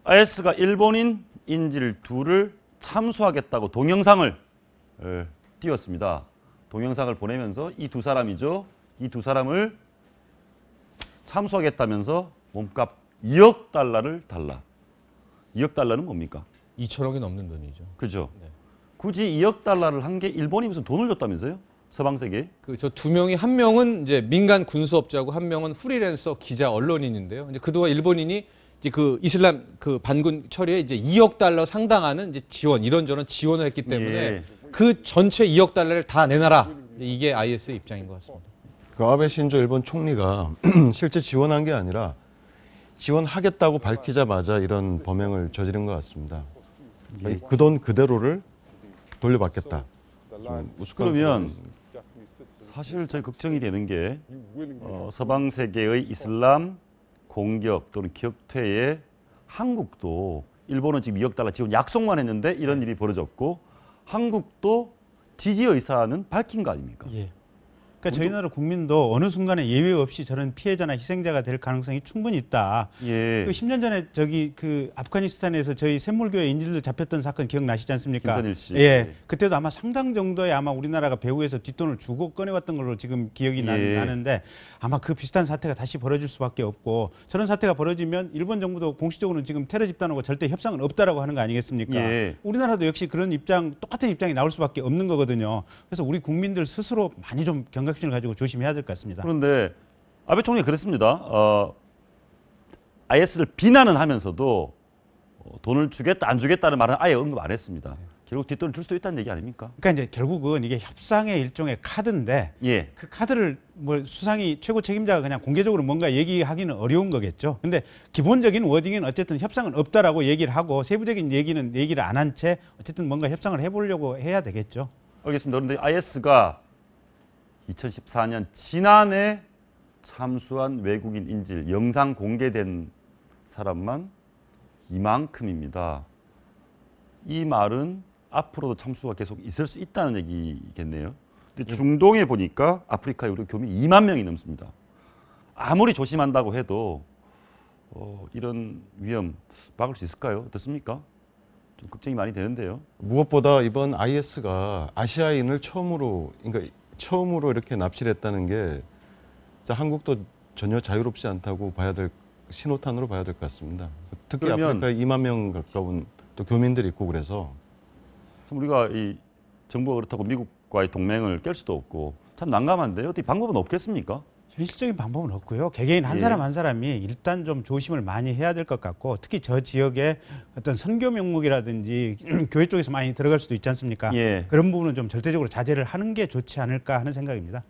IS가 일본인 인질 둘을 참수하겠다고 동영상을 띄웠습니다. 동영상을 보내면서 이 두 사람이죠. 이 두 사람을 참수하겠다면서 몸값 2억 달러를 달라. 2억 달러는 뭡니까? 2천억이 넘는 돈이죠. 그죠. 네. 굳이 2억 달러를 한 게 일본이 무슨 돈을 줬다면서요? 서방 세계에? 저 두 명이 한 명은 이제 민간 군수업자고 한 명은 프리랜서 기자 언론인인데요. 이제 그동안 일본인이 이제 그 이슬람 그 반군 처리에 이제 2억 달러 상당하는 이제 지원 이런저런 지원을 했기 때문에 예. 그 전체 2억 달러를 다 내놔라. 이게 IS의 입장인 것 같습니다. 그 아베 신조 일본 총리가 실제 지원한 게 아니라 지원하겠다고 밝히자마자 이런 범행을 저지른 것 같습니다. 예. 그 돈 그대로를 돌려받겠다. 그러면 사실 저희 걱정이 되는 게 서방 세계의 이슬람 공격 또는 격퇴에 한국도 일본은 지금 2억 달러 지원 약속만 했는데 이런 일이 벌어졌고 한국도 지지 의사는 밝힌 거 아닙니까? 예. 그러니까 저희 나라 국민도 어느 순간에 예외 없이 저런 피해자나 희생자가 될 가능성이 충분히 있다. 예. 그 10년 전에 저기 그 아프가니스탄에서 저희 샘물교회 인질들 잡혔던 사건 기억나시지 않습니까? 김선일 씨. 예. 그때도 아마 상당 정도의 아마 우리나라가 배후에서 뒷돈을 주고 꺼내왔던 걸로 지금 기억이 예. 나는데 아마 그 비슷한 사태가 다시 벌어질 수밖에 없고 저런 사태가 벌어지면 일본 정부도 공식적으로는 지금 테러 집단하고 절대 협상은 없다라고 하는 거 아니겠습니까? 예. 우리나라도 역시 그런 입장, 똑같은 입장이 나올 수밖에 없는 거거든요. 그래서 우리 국민들 스스로 많이 좀 경각심을 가지고 조심해야 될 것 같습니다. 그런데 아베 총리가 그랬습니다. IS를 비난은 하면서도 돈을 주겠다 안 주겠다는 말은 아예 언급 안 했습니다. 결국 뒷돈을 줄 수도 있다는 얘기 아닙니까? 그러니까 이제 결국은 이게 협상의 일종의 카드인데 예. 그 카드를 뭐 수상이 최고 책임자가 그냥 공개적으로 뭔가 얘기하기는 어려운 거겠죠. 근데 기본적인 워딩은 어쨌든 협상은 없다라고 얘기를 하고 세부적인 얘기를 안 한 채 어쨌든 뭔가 협상을 해보려고 해야 되겠죠. 알겠습니다. 그런데 IS가 2014년 지난해 참수한 외국인 인질 영상 공개된 사람만 이만큼입니다. 이 말은 앞으로도 참수가 계속 있을 수 있다는 얘기겠네요. 근데 중동에 보니까 아프리카에 우리 교민 2만 명이 넘습니다. 아무리 조심한다고 해도 이런 위험 막을 수 있을까요? 어떻습니까? 좀 걱정이 많이 되는데요. 무엇보다 이번 IS가 아시아인을 처음으로 이렇게 납치를 했다는 게 한국도 전혀 자유롭지 않다고 봐야 될 신호탄으로 봐야 될 것 같습니다. 특히 그러면 아프리카에 2만 명 가까운 또 교민들이 있고 그래서 우리가 이 정부가 그렇다고 미국과의 동맹을 깰 수도 없고 참 난감한데요. 어떻게 방법은 없겠습니까? 현실적인 방법은 없고요. 개개인 한 예. 사람 한 사람이 일단 좀 조심을 많이 해야 될 것 같고 특히 저 지역에 어떤 선교 명목이라든지 교회 쪽에서 많이 들어갈 수도 있지 않습니까? 예. 그런 부분은 좀 절대적으로 자제를 하는 게 좋지 않을까 하는 생각입니다.